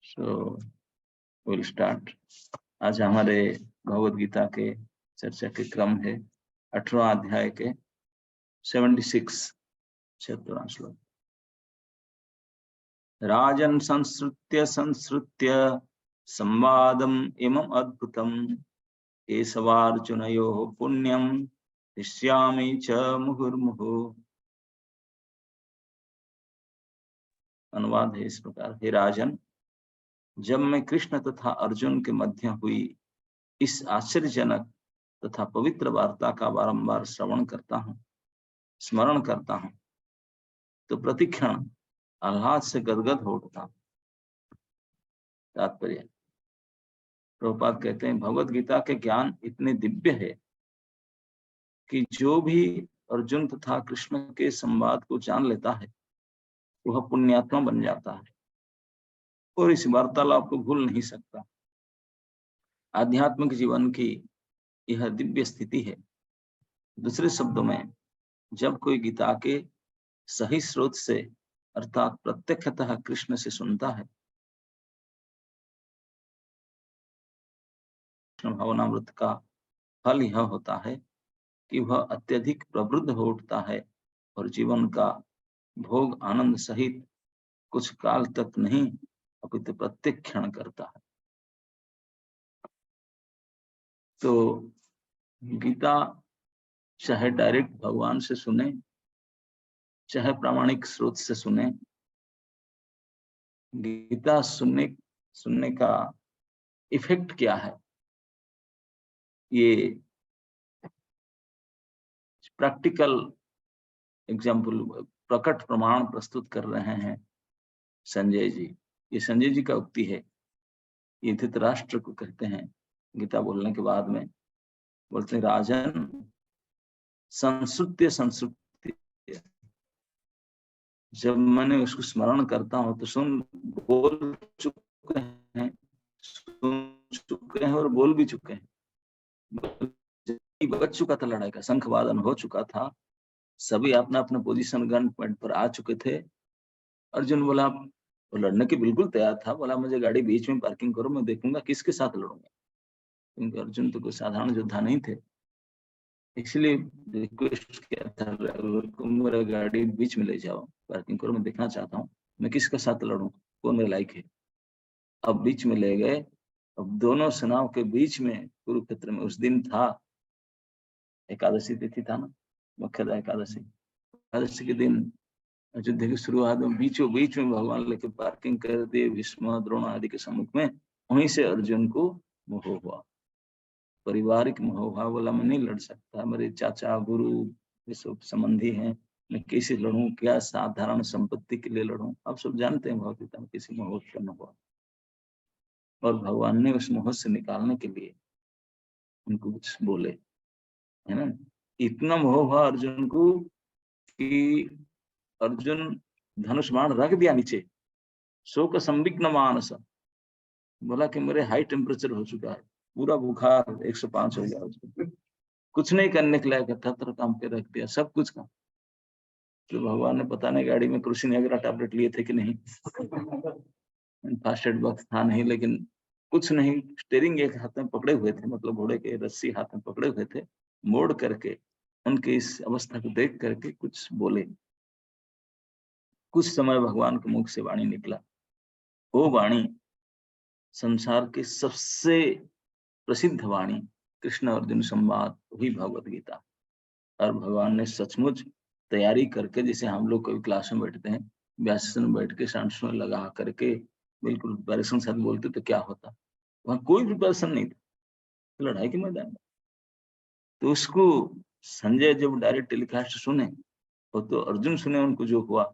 So will start. आज हमारे भगवद गीता के चर्चा के क्रम है 18वां अध्याय के 76 76वां श्लोक। राजन् संसृत्य संवादम् इमम् अद्भुतम् केशवार्जुनयोः पुण्यम् हृष्यामि च मुहुर्मुहुः। अनुवाद है इस प्रकार, हे राजन, जब मैं कृष्ण तथा अर्जुन के मध्य हुई इस आश्चर्यजनक तथा पवित्र वार्ता का बारंबार श्रवण करता हूँ, स्मरण करता हूँ, तो प्रतिक्षण आह्लाद से गदगद हो उठता हूँ। तात्पर्य, प्रभुपाद कहते हैं भगवद गीता के ज्ञान इतने दिव्य है कि जो भी अर्जुन तथा कृष्ण के संवाद को जान लेता है वह पुण्यात्मा बन जाता है और इस वार्तालाप को भूल नहीं सकता। आध्यात्मिक जीवन की यह दिव्य स्थिति है। दूसरे शब्दों में, जब कोई गीता के सही स्रोत से अर्थात प्रत्यक्षतः कृष्ण से सुनता है, कृष्ण भावनामृत का फल यह होता है कि वह अत्यधिक प्रवृद्ध हो उठता है और जीवन का भोग आनंद सहित कुछ काल तक नहीं अपितु प्रत्येक क्षण करता है। तो गीता चाहे डायरेक्ट भगवान से सुने चाहे प्रामाणिक स्रोत से सुने, गीता सुनने का इफेक्ट क्या है, ये प्रैक्टिकल एग्जाम्पल, प्रकट प्रमाण प्रस्तुत कर रहे हैं संजय जी। ये संजय जी का उक्ति है। ये धृतराष्ट्र को कहते हैं गीता बोलने के बाद में, बोलते हैं राजन संसृत्य, जब मैंने उसको स्मरण करता हूं तो बोल चुके हैं, सुन चुके हैं और बोल भी चुके हैं। बच चुका था, लड़ाई का शंख वादन हो चुका था, सभी अपना अपना पोजीशन गन पॉइंट पर आ चुके थे। अर्जुन बोला, वो लड़ने के बिल्कुल तैयार था, बोला मुझे गाड़ी बीच में पार्किंग करो, मैं देखूंगा किसके साथ लड़ूंगा, क्योंकि अर्जुन तो कोई साधारण योद्धा नहीं थे। इसलिए रिक्वेस्ट किया था ड्राइवर को, मेरा गाड़ी बीच में ले जाओ, पार्किंग करो, मैं देखना चाहता हूँ मैं किसके साथ लड़ूं, कौन मेरे लायक है। अब बीच में ले गए। अब दोनों सेनाओं के बीच में कुरुक्षेत्र में उस दिन था, एकादशी तिथि था ना, मुख्यतः एकादशी के दिन अयोध्या की शुरुआत में बीचों बीच में भगवान लेके पार्किंग कर दिए, भीष्म द्रोण आदि के सम्मुख में। वहीं से अर्जुन को मोह हुआ, पारिवारिक मोह हुआ। बोला मैं नहीं लड़ सकता, मेरे चाचा गुरु ये सब संबंधी हैं, मैं कैसे लड़ूं, क्या साधारण संपत्ति के लिए लड़ूं। आप सब जानते हैं भगवत में किसी मोह उत्पन्न हुआ और भगवान ने उस मोह से निकालने के लिए उनको कुछ बोले, है ना। इतना मोह हुआ अर्जुन को कि अर्जुन धनुष बाण रख दिया नीचे, शोक संविघ्न मानस, बोला कि मेरे हाई टेम्परेचर हो चुका है, पूरा बुखार 105 हो गया, कुछ नहीं करने के लायक था, तरह काम पे रख दिया सब कुछ का। तो भगवान ने पता नहीं गाड़ी में क्रोसिनेग्रा टैबलेट लिए थे कि नहीं, फर्स्ट एड बॉक्स था नहीं, लेकिन कुछ नहीं, स्टीयरिंग एक हाथ में पकड़े हुए थे, मतलब घोड़े के रस्सी हाथ में पकड़े हुए थे, मोड़ करके उनके इस अवस्था को देख करके कुछ बोले। कुछ समय भगवान के मुख से वाणी निकला, वो वाणी संसार के सबसे प्रसिद्ध वाणी कृष्ण अर्जुन संवाद, वही भगवत गीता। और भगवान ने सचमुच तैयारी करके, जैसे हम लोग कोई क्लास में बैठते हैं, व्यासन में बैठ के सांस में लगा करके बिल्कुल प्रिपरेशन साथ बोलते तो क्या होता, वहां कोई प्रिपरेशन नहीं था, लड़ाई के मैदान में। तो उसको संजय जब डायरेक्ट टेलीकास्ट सुने, वो तो अर्जुन सुने, उनको जो हुआ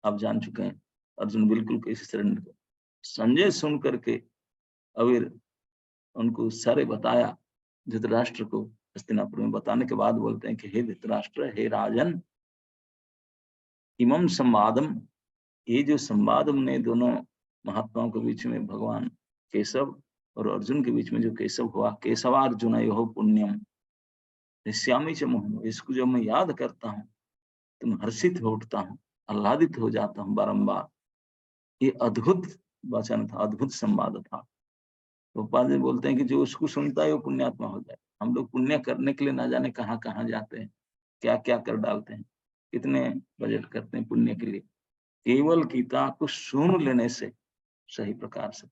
आप जान चुके हैं। अर्जुन बिल्कुल कैसे सरेंडर कर, संजय सुन करके अवीर उनको सारे बताया धृतराष्ट्र को, हस्तिनापुर में बताने के बाद बोलते हैं कि हे धृतराष्ट्र, हे राजन, इमम संवादम, ये जो संवाद हमने दोनों महात्माओं के बीच में, भगवान केशव और अर्जुन के बीच में जो केशव हुआ, केशवार्जुन यो पुण्यम ऋष्यामी च मोहन, इसको जब मैं याद करता हूँ तो मैं हर्षित हो उठता हूँ, आह्लादित हो जाता हूँ बारंबार। ये अद्भुत वचन था, अद्भुत संवाद था। तो गोपाल जी बोलते हैं कि जो उसको सुनता है वो पुण्यात्मा हो जाए। हम लोग पुण्य करने के लिए ना जाने कहाँ कहाँ जाते हैं, क्या क्या कर डालते हैं, कितने बजट करते हैं पुण्य के लिए। केवल गीता को सुन लेने से सही प्रकार से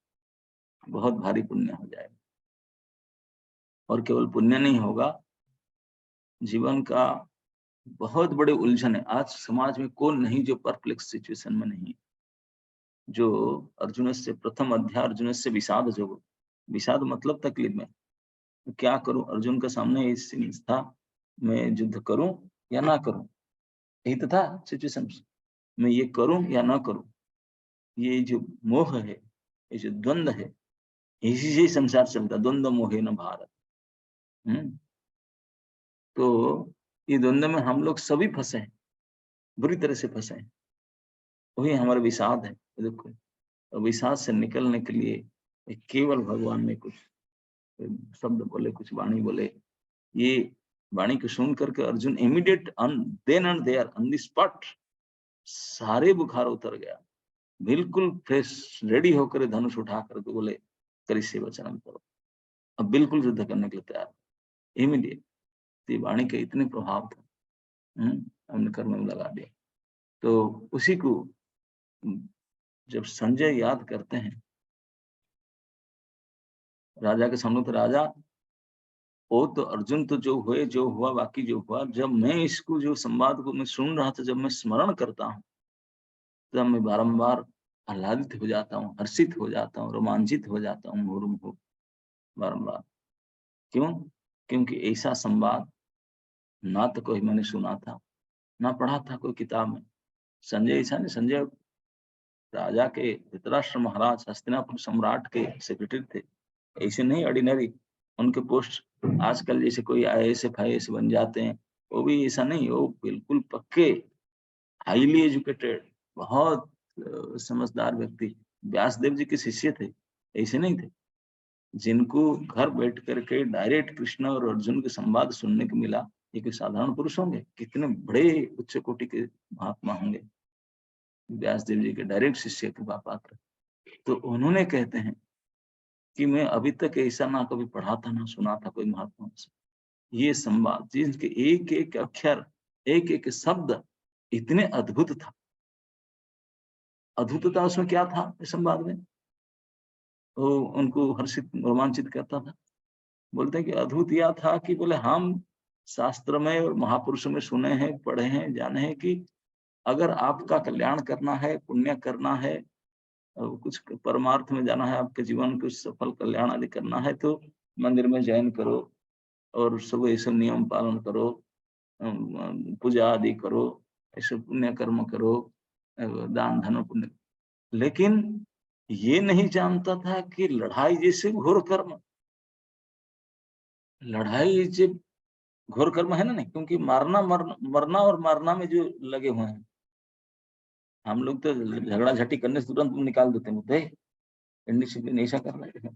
बहुत भारी पुण्य हो जाएगा। और केवल पुण्य नहीं होगा, जीवन का बहुत बड़े उलझन है। आज समाज में कौन नहीं जो परप्लेक्स सिचुएशन में नहीं है। जो अर्जुन से प्रथम अध्याय, अर्जुन से विषाद जो, विषाद मतलब तकलीफ में, क्या करूं, अर्जुन के सामने इस था, मैं युद्ध करूं या ना करूं, यही तो था सिचुएशन। मैं ये करूं या ना करूं, ये जो मोह है, ये जो द्वंद्व है, इसी से ही संसार चलता, द्वंद्व मोहे न भारत। तो ये द्वंद्व में हम लोग सभी फंसे हैं, बुरी तरह से फंसे हैं। वही हमारा विषाद है। देखो, विषाद से निकलने के लिए केवल भगवान ने कुछ शब्द बोले, कुछ वाणी बोले। ये वाणी को सुन करके Arjun immediate then and there on the spot सारे बुखार उतर गया, बिल्कुल फ्रेश रेडी होकर धनुष उठा करके बोले करिष्ये वचनम करो, अब बिल्कुल युद्ध करने के लिए तैयार, इमीडिएट। तो वाणी का इतने प्रभाव था, हमने कर्म में लगा दिया। तो उसी को जब संजय याद करते हैं राजा के सामने, तो राजा वो तो अर्जुन तो जो हुए, जो हुआ, बाकी जो हुआ, जब मैं इसको जो संवाद को मैं सुन रहा था, जब मैं स्मरण करता हूँ, तब मैं बारंबार आह्लादित हो जाता हूँ, हर्षित हो जाता हूँ, रोमांचित हो जाता हूँ, मुहुर्मुहु बारंबार। क्यों? क्योंकि ऐसा संवाद ना तो कोई मैंने सुना था, ना पढ़ा था कोई किताब में। संजय ऐसा नहीं, संजय राजा के धृतराष्ट्र महाराज हस्तिनापुर सम्राट के सेक्रेटरी थे, ऐसे नहीं ऑर्डिनरी। उनके पोस्ट आजकल जैसे कोई IAS FIAS बन जाते हैं, वो भी ऐसा नहीं, वो बिल्कुल पक्के हाईली एजुकेटेड, बहुत समझदार व्यक्ति, व्यासदेव जी के शिष्य थे, ऐसे नहीं थे। जिनको घर बैठ करके डायरेक्ट कृष्ण और अर्जुन के संवाद सुनने को मिला, ये कोई साधारण पुरुष होंगे? कितने बड़े उच्च कोटि के महात्मा होंगे, व्यासदेव जी के डायरेक्ट शिष्य के पात्र। तो उन्होंने कहते हैं कि मैं अभी तक ऐसा ना कभी पढ़ा था, ना सुना था कोई महात्मा से। ये संवाद जिनके एक एक अक्षर, एक एक शब्द इतने अद्भुत था। अद्भुतता उसमें क्या था इस संवाद में, वो उनको हर्षित रोमांचित करता था। बोलते हैं कि अद्भुत यह था कि बोले हम शास्त्र में और महापुरुषों में सुने हैं, पढ़े हैं, जाने हैं कि अगर आपका कल्याण करना है, पुण्य करना है, कुछ परमार्थ में जाना है, आपके जीवन को सफल कल्याण आदि करना है, तो मंदिर में जॉइन करो और सब ऐसे नियम पालन करो, पूजा आदि करो, ऐसे पुण्य कर्म करो, दान धन पुण्य। लेकिन ये नहीं जानता था कि लड़ाई जैसे घोर कर्म, लड़ाई जो घोर कर्म है ना, नहीं, क्योंकि मरना और मारना में जो लगे हुए हैं। हम लोग तो झगड़ा झटी करने से तुरंत निकाल देते हैं मुद्दे, इंडिसिप्लिन ऐसा कर रहे हैं।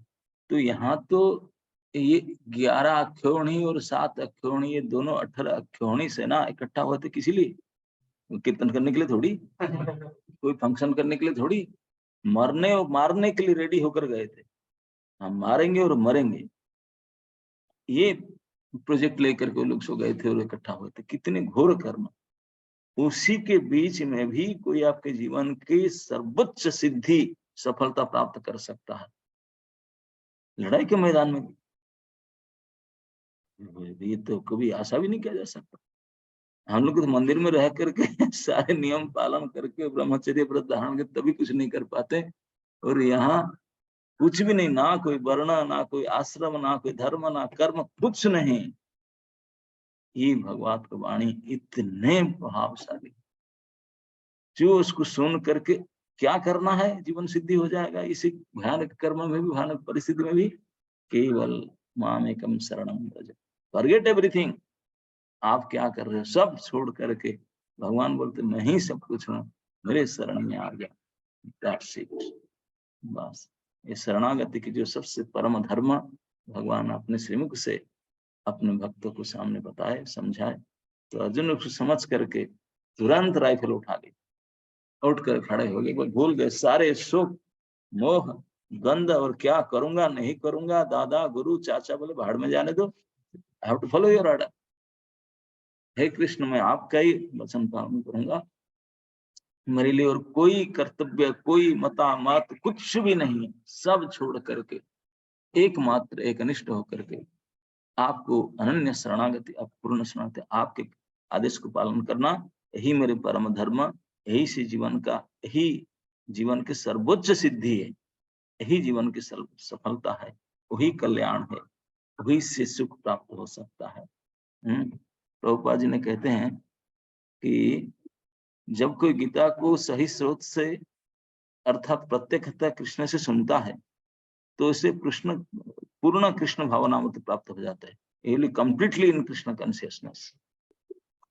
तो यहाँ तो ये 11 अक्षौहिणी और 7 अक्षौहिणी, ये दोनों 18 अक्षौहिणी सेना इकट्ठा हुए थे किसी लिए? कीर्तन करने के लिए थोड़ी, कोई फंक्शन करने के लिए थोड़ी, मरने और मारने के लिए रेडी होकर गए थे। हम मारेंगे और मरेंगे, ये प्रोजेक्ट लेकर के वो लोग सो गए थे और इकट्ठा हुए थे। कितने घोर कर्म। उसी के बीच में भी कोई आपके जीवन की सर्वोच्च सिद्धि, सफलता प्राप्त कर सकता है, लड़ाई के मैदान में भी। ये तो कभी आशा भी नहीं किया जा सकता। हम लोग तो मंदिर में रह करके सारे नियम पालन करके ब्रह्मचर्य व्रत धारण के तभी कुछ नहीं कर पाते, और यहाँ कुछ भी नहीं, ना कोई वर्ण, ना कोई आश्रम, ना कोई धर्म, ना कर्म, कुछ नहीं। ये भगवत की वाणी इतने प्रभावशाली, जो उसको सुन करके क्या करना है, जीवन सिद्धि हो जाएगा। इसी भयानक कर्म में भी, भयानक परिस्थिति में भी, केवल मामेकम शरणम व्रज, फॉरगेट एवरीथिंग। आप क्या कर रहे हो, सब छोड़ करके भगवान बोलते मैं ही सब कुछ हूँ, मेरे शरण में आ जा। That's it। बस ये शरणागति की जो सबसे परम धर्म भगवान अपने श्रीमुख से अपने भक्तों को सामने बताए, समझाए। तो अर्जुन उसको समझ करके तुरंत राइफल उठा ली, उठ कर खड़े हो गए, भूल गए सारे सुख, मोह, द्वंद, और क्या करूंगा नहीं करूंगा, दादा गुरु चाचा बोले भाड़ में जाने दो, I have to follow your order. हे कृष्ण, मैं आपका ही वचन पालन करूंगा, मेरे लिए और कोई कर्तव्य, कोई मता मत कुछ भी नहीं है, सब छोड़ करके एकमात्र एकनिष्ठ होकर के आपको अनन्य शरणागति, आप पूर्ण शरणागति, आपके आदेश को पालन करना, यही मेरे परम धर्म, यही से जीवन का, यही जीवन की सर्वोच्च सिद्धि है, यही जीवन की सफलता है, वही कल्याण है, वही से सुख प्राप्त हो सकता है। प्रभुपाद जी ने कहते हैं कि जब कोई गीता को सही स्रोत से अर्थात प्रत्यक्षतः कृष्ण से सुनता है, तो इसे कृष्ण पूर्ण कृष्ण भावनामृत प्राप्त हो जाता है, कंप्लीटली इन कृष्ण कॉन्शियसनेस।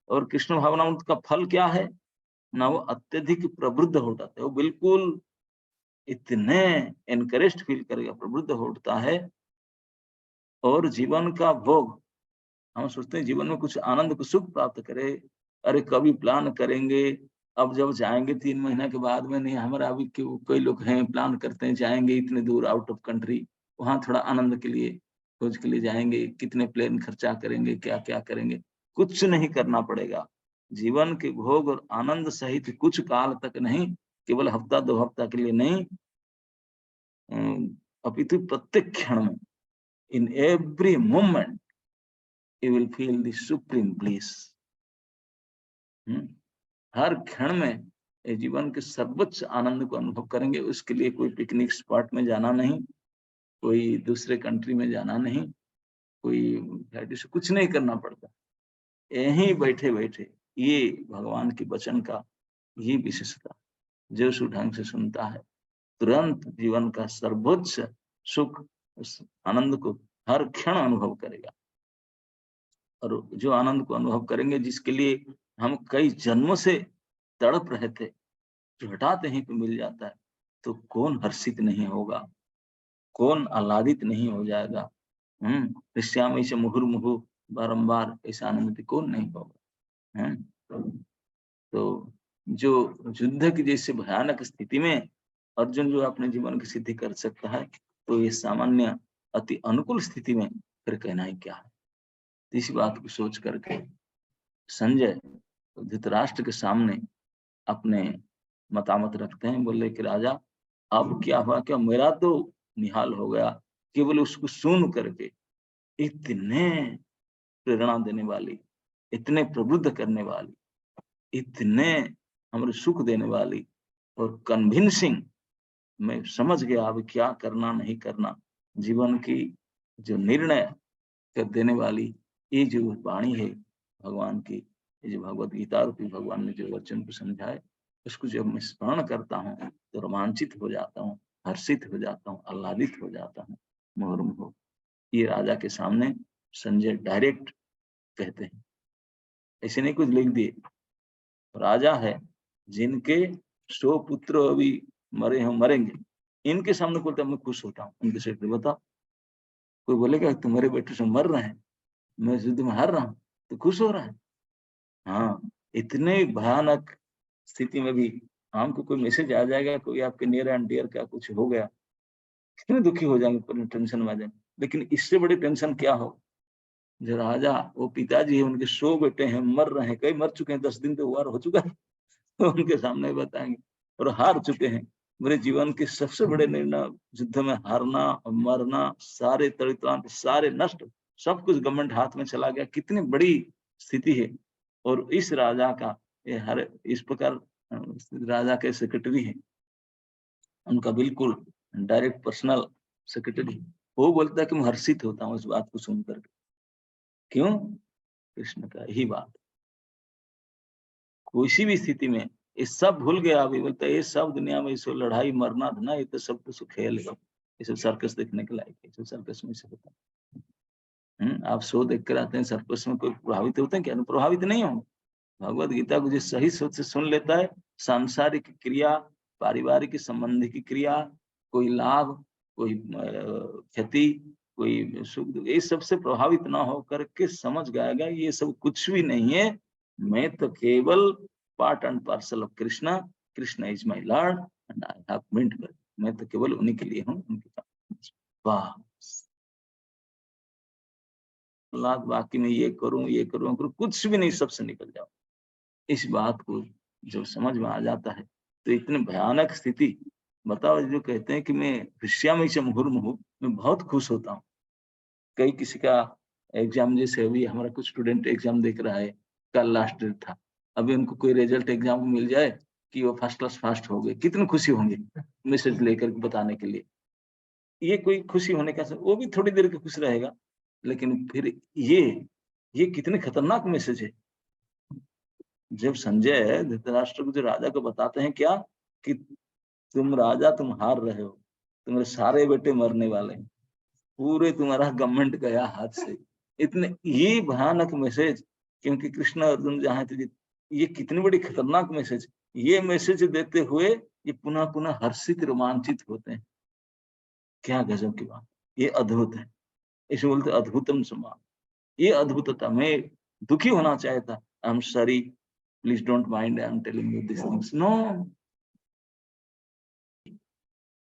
और कृष्ण भावनामृत का फल क्या है ना, वो अत्यधिक प्रवृद्ध हो जाता है, वो बिल्कुल इतने एनकरेज्ड फील करेगा, प्रवृद्ध होता है। और जीवन का भोग, हम सोचते हैं जीवन में कुछ आनंद को सुख प्राप्त करे, अरे कभी प्लान करेंगे, अब जब जाएंगे 3 महीना के बाद में, नहीं हमारा अभी कई लोग हैं प्लान करते हैं जाएंगे इतने दूर आउट ऑफ कंट्री, वहां थोड़ा आनंद के लिए खोज के लिए जाएंगे, कितने प्लेन खर्चा करेंगे, क्या क्या करेंगे, कुछ नहीं करना पड़ेगा। जीवन के भोग और आनंद सहित कुछ काल तक नहीं, केवल हफ्ता 2 हफ्ता के लिए नहीं, अपितु प्रत्येक क्षण में, in every moment you will feel the supreme bliss. हर क्षण में जीवन के सर्वोच्च आनंद को अनुभव करेंगे। उसके लिए कोई पिकनिक स्पॉट में जाना नहीं, कोई दूसरे कंट्री में जाना नहीं, कोई से कुछ नहीं करना पड़ता, यहीं बैठे बैठे ये भगवान के वचन का ये विशेषता, जो ढंग से सुनता है तुरंत जीवन का सर्वोच्च सुख, उस आनंद को हर क्षण अनुभव करेगा। और जो आनंद को अनुभव करेंगे, जिसके लिए हम कई जन्मों से तड़प रहे थे, जो हठात यहीं पे मिल जाता है, तो कौन हर्षित नहीं होगा, कौन आह्लादित नहीं हो जाएगा। ऋष्यामि से मुहुर्मुहु, बारंबार ऐसा अनुभूति कौन नहीं होगा। तो जो युद्ध की जैसे भयानक स्थिति में अर्जुन जो अपने जीवन की सिद्धि कर सकता है, तो ये सामान्य अति अनुकूल स्थिति में फिर कहना ही क्या है। इसी बात को सोच करके संजय धृतराष्ट्र के सामने अपने मतामत रखते हैं, बोले कि राजा अब क्या हुआ, क्या मेरा तो निहाल हो गया, केवल उसको सुन करके इतने प्रेरणा देने वाली, इतने प्रबुद्ध करने वाली, इतने हमें सुख देने वाली और कन्विंसिंग, मैं समझ गया अब क्या करना नहीं करना, जीवन की जो निर्णय कर देने वाली ये जो वाणी है भगवान की, ये जो भगवत गीता रूपी भगवान ने जो वचन को समझाए, उसको जब मैं स्मरण करता हूँ तो रोमांचित हो जाता हूँ, हर्षित हो जाता हूँ, आह्लादित हो जाता हूँ, मुहुर्मुहु। ये राजा के सामने संजय डायरेक्ट कहते हैं, ऐसे नहीं कुछ लिख दिए। राजा है जिनके 100 पुत्र अभी मरे हैं, मरेंगे, इनके सामने बोलता मैं खुश होता हूँ। उनके से बताओ, कोई बोलेगा तुम्हारे बेटे से मर रहे हैं, मैं युद्ध में हार रहा हूँ तो खुश हो रहा है। हाँ, इतने भयानक स्थिति में भी हमको कोई मैसेज आ जाएगा, कोई आपके नियर एंड डियर का कुछ हो गया, कितने दुखी हो जाएंगे, पूरी टेंशन में आ जाएंगे। लेकिन इससे बड़ी टेंशन क्या हो, जो राजा वो पिताजी है, उनके 100 बेटे हैं, मर रहे हैं, कई मर चुके हैं, 10 दिन तो वार हो चुका है, तो उनके सामने बताएंगे और हार चुके हैं। मेरे जीवन के सबसे बड़े निर्णय, युद्ध में हारना और मरना, सारे तड़ितांत, सारे नष्ट, सब कुछ गवर्नमेंट हाथ में चला गया, कितनी बड़ी स्थिति है। और इस राजा का ये हर इस प्रकार राजा के सेक्रेटरी है, उनका बिल्कुल डायरेक्ट पर्सनल सेक्रेटरी, वो बोलता है कि मैं हर्षित होता हूँ इस बात को सुनकर। क्यों? कृष्ण का यही बात, किसी भी स्थिति में ये सब भूल गया। अभी बोलता है ये सब दुनिया में इसको लड़ाई मरना था ना, ये तो सब कुछ खेल है, ये सब सर्कस देखने के लायक है, सर्कस में से होता है। आप शो देख कर आते हैं, सर्कस में कोई प्रभावित होते हैं क्या? प्रभावित नहीं हो। भगवत गीता को जो सही सोच से सुन लेता है, सांसारिक क्रिया, पारिवारिक संबंध की क्रिया, कोई लाभ, कोई क्षति, कोई सुख, ये सबसे प्रभावित ना होकर के समझ जाएगा ये सब कुछ भी नहीं है, मैं तो केवल part and parcel of Krishna, Krishna is my lord and I have meet कर। मैं तो केवल उन्हीं के लिए हूँ, उनके काम। वाह, बाकी में ये करूँ, कुछ भी नहीं, सबसे निकल जाओ। इस बात को जब समझ में आ जाता है तो इतनी भयानक स्थिति, बताओ, जो कहते हैं कि मैं हृष्यामि च मुहुर्मुहुः, मैं बहुत खुश होता हूँ। कई किसी का एग्जाम, जैसे अभी हमारा कुछ स्टूडेंट एग्जाम देख रहा है, कल लास्ट डेट था, अभी उनको कोई रिजल्ट एग्जाम मिल जाए कि वो फर्स्ट क्लास पास हो गए, कितनी खुशी होंगे मैसेज लेकर बताने के लिए। ये कोई खुशी होने का, वो भी थोड़ी देर के खुश रहेगा, लेकिन फिर ये कितने खतरनाक मैसेज है। जब संजय धृतराष्ट्र को, जो राजा को बताते हैं क्या, कि तुम राजा, तुम हार रहे हो, तुम्हारे सारे बेटे मरने वाले हैं, पूरे तुम्हारा गवर्नमेंट गया हाथ से, इतने, ये भयानक मैसेज, क्योंकि कृष्ण अर्जुन जहाँ थे, ये कितनी बड़ी खतरनाक मैसेज। ये मैसेज देते हुए ये पुनः पुनः हर्षित, रोमांचित होते हैं। क्या गजब की बात, ये अद्भुत है। इसे बोलते अद्भुतम सम्मान। ये अद्भुतता, मैं दुखी होना चाहता, I am sorry, please don't mind, I am telling you this things, no.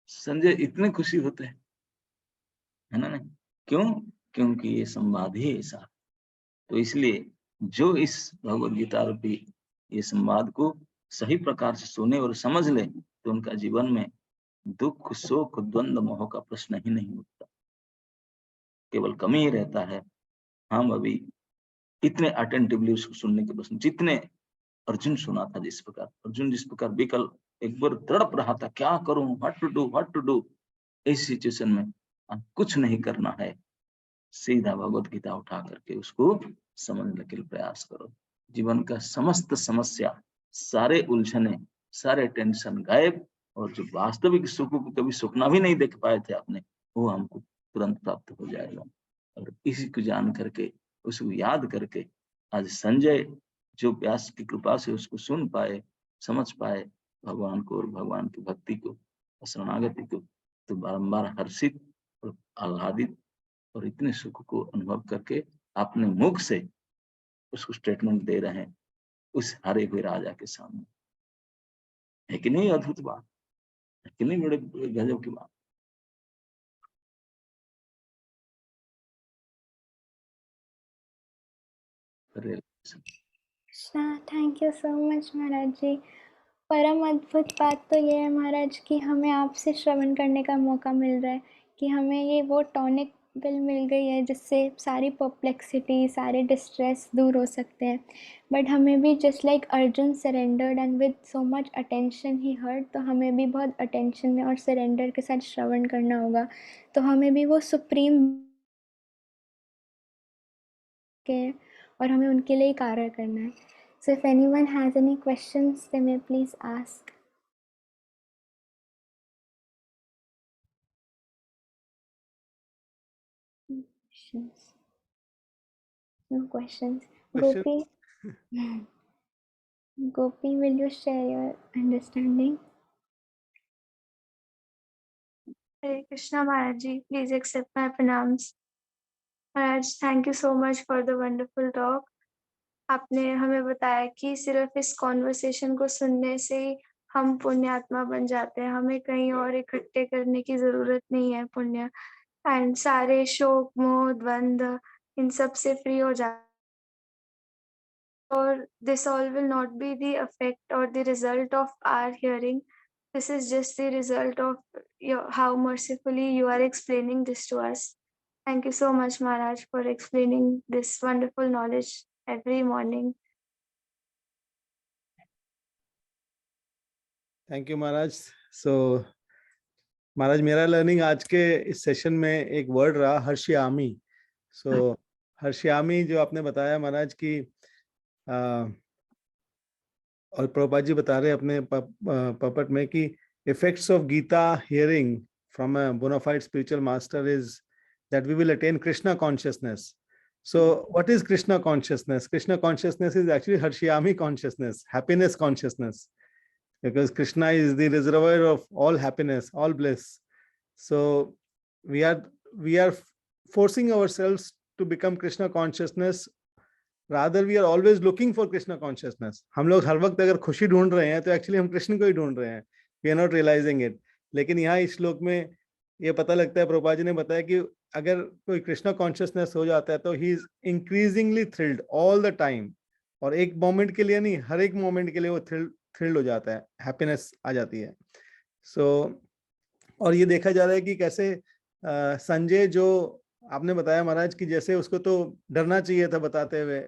Sanjay इतने खुशी होते हैं, है ना नहीं? क्यों? क्योंकि ये संवाद ही ऐसा। तो इसलिए जो इस भगवद गीता रूपी ये संवाद को सही प्रकार से सुने और समझ ले, तो उनका जीवन में दुख, शोक, द्वंद्व, मोह का प्रश्न ही नहीं उठता, केवल कमी ही रहता है। हम अभी इतने अटेंटिवली उसको सुनने के प्रश्न, जितने अर्जुन सुना था, जिस प्रकार अर्जुन जिस प्रकार विकल एक बार तड़प रहा था, क्या करूं, व्हाट टू डू, इस सिचुएशन में कुछ नहीं करना है, सीधा भगवत गीता उठा करके उसको समझने के लिए प्रयास करो। जीवन का समस्त समस्या, सारे उलझने, सारे टेंशन गायब, और जो वास्तविक सुख को कभी सपना भी नहीं देख पाए थे आपने, वो हमको तुरंत प्राप्त हो जाएगा। और इसी को जान करके, उसको याद करके, आज संजय जो व्यास की कृपा से उसको सुन पाए, समझ पाए भगवान को और भगवान की भक्ति को, शरणागति को, तो बारंबार हर्षित और आह्लादित और इतने सुख को अनुभव करके अपने मुख से उसको स्टेटमेंट दे रहे हैं उस हारे हुए राजा के सामने। है कि नहीं अद्भुत बात? है कि नहीं बड़े गजब की बात? थैंक यू सो मच महाराज जी। परम अद्भुत बात तो ये है महाराज कि हमें आपसे श्रवण करने का मौका मिल रहा है, कि हमें ये वो टॉनिक पिल मिल गई है जिससे सारी परप्लेक्सिटी, सारे डिस्ट्रेस दूर हो सकते हैं। बट हमें भी just like Arjun surrendered and with so much attention he heard, तो हमें भी बहुत अटेंशन में और सरेंडर के साथ श्रवण करना होगा, तो हमें भी वो सुप्रीम के, और हमें उनके लिए ही कार्य करना है। So if anyone has any questions, they may please ask. Questions? No questions. Question. Gopi, Gopi, will you share your understanding? Hare Krishna Maharaj ji, please accept my pranams. Maharaj, thank you so much for the wonderful talk. आपने हमें बताया कि सिर्फ इस conversation को सुनने से ही हम पुण्यात्मा बन जाते हैं, हमें कहीं और इकट्ठे करने की जरूरत नहीं है पुण्य, एंड सारे शोक, मोह, द्वंद्व इन सब से फ्री हो जाते, और this all will not be the effect or the result of our hearing. This is just the result of how mercifully you are explaining this to us. Thank you so much, Maharaj, for explaining this wonderful knowledge every morning. Thank you, Maharaj. So, महाराज, मेरा learning आज के इस session में एक word रहा, हर्ष्यामी। सो हर्ष्यामी जो आपने बताया महाराज की, और प्रभुपाद जी बता रहे अपने पपट में कि effects of Gita hearing from a bona fide spiritual master is that we will attain Krishna consciousness. So what is Krishna consciousness? Krishna consciousness is actually Harshyami consciousness, happiness consciousness, because Krishna is the reservoir of all happiness, all bliss. So we are forcing ourselves to become Krishna consciousness. Rather we are always looking for Krishna consciousness. हम लोग हर वक्त अगर खुशी ढूंढ रहे हैं तो actually हम कृष्ण को ही ढूंढ रहे हैं. We are not realizing it. लेकिन यहाँ इस श्लोक में ये पता लगता है, प्रभुपाद जी ने बताया कि अगर कोई कृष्णा कॉन्शियसनेस हो जाता है तो he is increasingly thrilled all the time, और एक मोमेंट के लिए नहीं, हर एक मोमेंट के लिए वो थ्रिल्ड हो जाता है, हैप्पीनेस आ जाती है। सो और ये देखा जा रहा है कि कैसे संजय, जो आपने बताया महाराज कि जैसे उसको तो डरना चाहिए था बताते हुए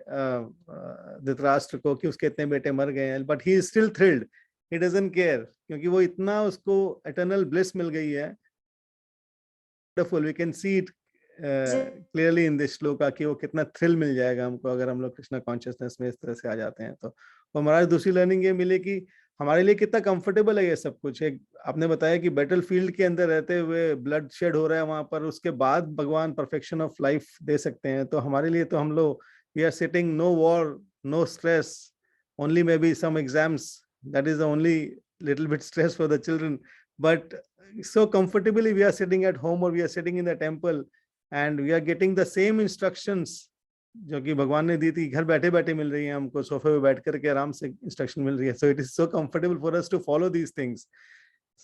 धृतराष्ट्र को कि उसके इतने बेटे मर गए हैं, but he is still thrilled, he doesn't care, क्योंकि वो इतना उसको इटर्नल ब्लिस मिल गई है। Wonderful, we can see it clearly in this shloka कि वो कितना थ्रिल मिल जाएगा हमको अगर हम लोग कृष्णा कॉन्शियसनेस में इस तरह से आ जाते हैं। तो महाराज दूसरी लर्निंग ये मिली कि हमारे लिए कितना कंफर्टेबल है ये सब कुछ। एक आपने बताया कि बैटल फील्ड के अंदर रहते हुए ब्लड शेड हो रहा है वहां पर, उसके बाद भगवान परफेक्शन ऑफ लाइफ दे सकते हैं। तो हमारे लिए तो हम लोग we are sitting, no war, no stress, only may be some exams, that is the only little bit stress for the children, but so comfortably we are sitting at home or we are sitting in the temple and we are getting the same instructions जो कि भगवान ने दी थी, घर बैठे बैठे मिल रही है हमको, सोफे पे बैठ करके आराम से इंस्ट्रक्शन मिल रही है। So it is so comfortable for us to follow these things.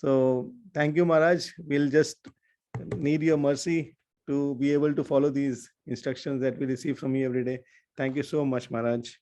So thank you Maharaj, we'll just need your mercy to be able to follow these instructions that we receive from you every day. Thank you so much Maharaj.